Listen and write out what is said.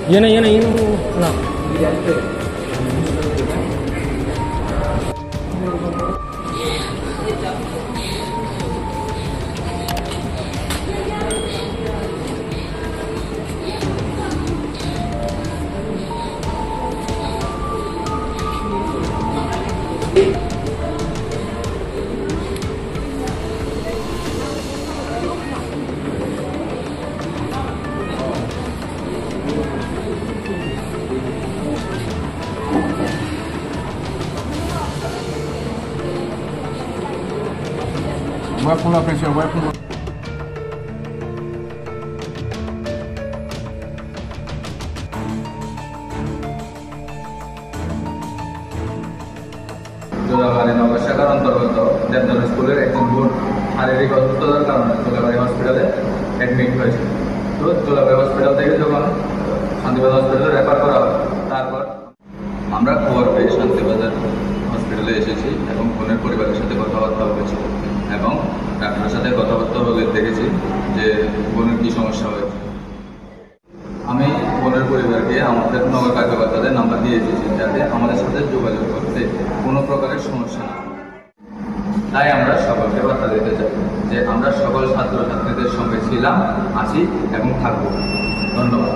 Yan na. Voy a poner la presión, voy a poner. জোলাবাড়ি নগরশাখার অন্তর্গত দেবদান স্কুলের একজন বোন শারীরিক অসুস্থতার কারণে জোলাবাড়ি হসপিটালে অ্যাডমিট হয়েছে। তো জোলাবাড়ি হসপিটাল থেকে যখন শান্তিবাজার হসপিটালে রেফার করা হয়, তারপর আমরা খবর পেয়ে শান্তিবাজার হসপিটালে এসেছি এবং বোনের পরিবারের সাথে কথাবার্তা বলেছি এবং ডাক্তারের সাথে কথাবার্তা বলে দেখেছি যে বোনের কী সমস্যা হয়েছে। আমি বোনের পরিবারকে আমাদের নগর কার্যকর্তাদের নাম্বার দিয়ে এসেছি যাতে আমাদের সাথে যোগাযোগ করতে কোনো প্রকারের সমস্যা না। তাই আমরা সকলকে বার্তা দিতে চাই যে আমরা সকল ছাত্রছাত্রীদের সঙ্গে ছিলাম, আছি এবং থাকব। ধন্যবাদ।